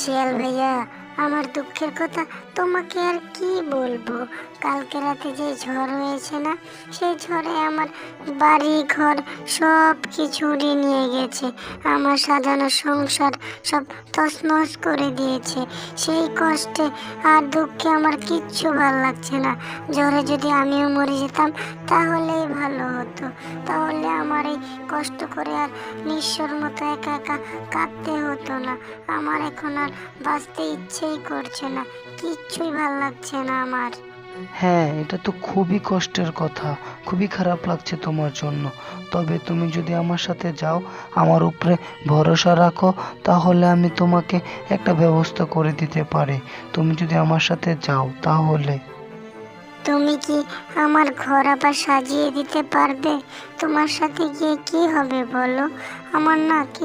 শিয়াল ভাইয়া, আমার দুঃখের কথা তোমাকে আর কি বলবো। কালকে রাতে যে ঝড় হয়েছে না, সেই ঝড়ে আমার বাড়ি ঘর সব কিছু উড়িয়ে নিয়ে গেছে। আমার সাজানো সংসার সব তছনছ করে দিয়েছে। সেই কষ্টে আর দুঃখে আমার কিচ্ছু ভালো লাগছে না। ঝড়ে যদি আমিও মরে যেতাম তাহলেই ভালো হতো। তাহলে আমার এই কষ্ট করে আর নিঃস্বর মতো একা একা কাঁদতে হতো না। আমার এখন আর বাঁচতে ইচ্ছেই করছে না, কিচ্ছুই ভাল লাগছে না আমার। হ্যাঁ, এটা তো খুবই কষ্টের কথা, খুবই খারাপ লাগছে তোমার জন্য। তবে তুমি যদি আমার সাথে যাও, আমার উপরে ভরসা রাখো, তাহলে আমি তোমাকে একটা ব্যবস্থা করে দিতে পারি। তুমি যদি আমার সাথে যাও তাহলে। তুমি কি আমার ঘর আবার সাজিয়ে দিতে পারবে? তোমার সাথে গিয়ে কি হবে বলো? আমার না